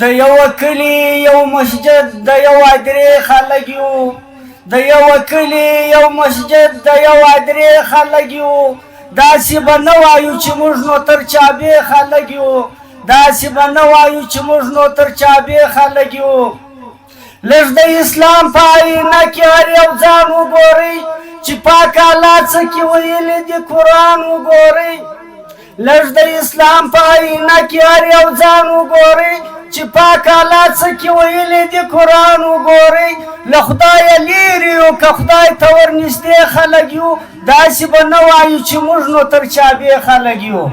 د یو کلی یو مسجد د یو ادرې خلک یو د یو کلی یو مسجد د یو ادرې خلک یو داسې به نه وایو چې موږ نو تر چابې خلک یو داسې به نه وایو چې موږ نو تر چابې خلک یو لږ د اسلام په آیینه کې هر یو ځان وګورئ چې پاک الله څه کې ویلي دي قرآن وګورئ لږ د اسلام په آیینه کې هر یو ځان وګورئ چې پاک الله څه کې ویلي دي قرآن وګورئ له خدایه لیرې یو که خدای ته ورنږدې خلک یو داسې به نه وایو چې موږ نو تر چابې خلک یو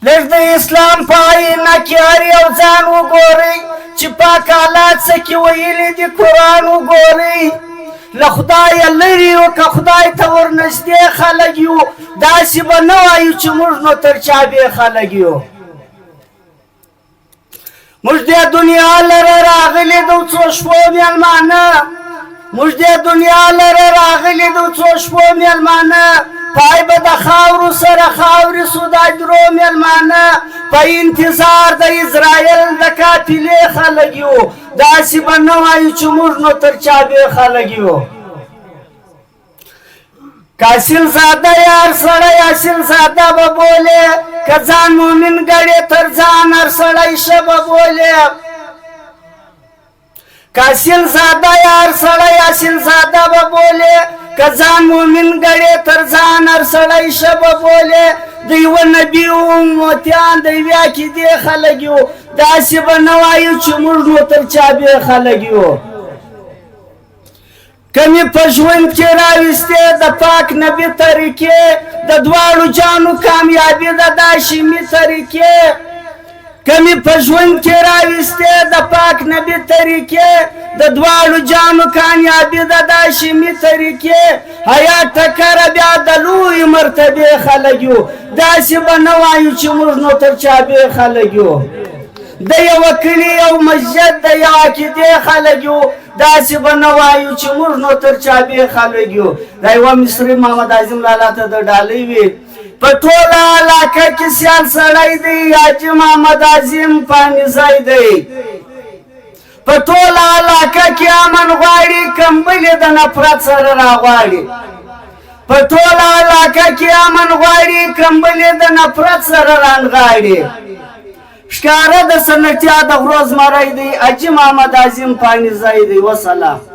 لږ د اسلام په آیینه کې هر یو ځان وګورئ چې پاک الله څه کې ویلي دي قرآن وګورئ له خدایه لرې یو که خدای ته ورنږدې خلک یو داسې به نه وایو چې موږ نو تر چابې خلک یو موږ دې دنیا لره راغلي دو څو شپو میلمانه موږ دې دنیا لره راغلي دو څو شپو میلمانه پای به د خاورو سره خاورې سو دا درو میلمانه په انتظار د اسرائیل د قافلې خلک یو داسې به نه وایو چې موږ نو تر چابې خلک یو کاسل زاده یار سړی اصل زاده به بولې که ځان مومن ګړې تر ځان هر سړی شه به بولې کاسل زاده یار سړی اصل زاده به بولې که ځان مومن ګړې تر ځان هر سړی شه به بولې د یوه نبي امتیان د یوې عقیدې خلک یو داسې به نه وایو چې موږ نو تر چابې خلک یو کمی په ژوند کې راوستې د پاک نبي طریقې د دواړو جانو کامیابي د داشمي طریقې کمی په ژوند کې راوستې د پاک نبي طریقې د دواړو جانو کامیابي د داشمي طریقې حیات ټکره بیا د لوی مرتبې خلک یو داسې به نه وایو چې موږ نو تر چابې خلک یو د یو کلي یو مسجد د یو عقیدې خلک یو داسې به نه وایو چې موږ نو تر چابې خلک یو دا یوه مصري محمد اعظم لالا ته د ډالۍ وي په ټوله علاقه کې سیال سړی دی حاجي محمد اعظم پانیزی دی په ټوله علاقه کې امن غواړي کمبلې د نفرت سره راغواړي په ټوله علاقه کې امن غواړي کمبلې د نفرت سره رانغاړي ښکاره د سنتیا د غرو زمری دی حاجي محمد اعظم پانیزی دی وسلام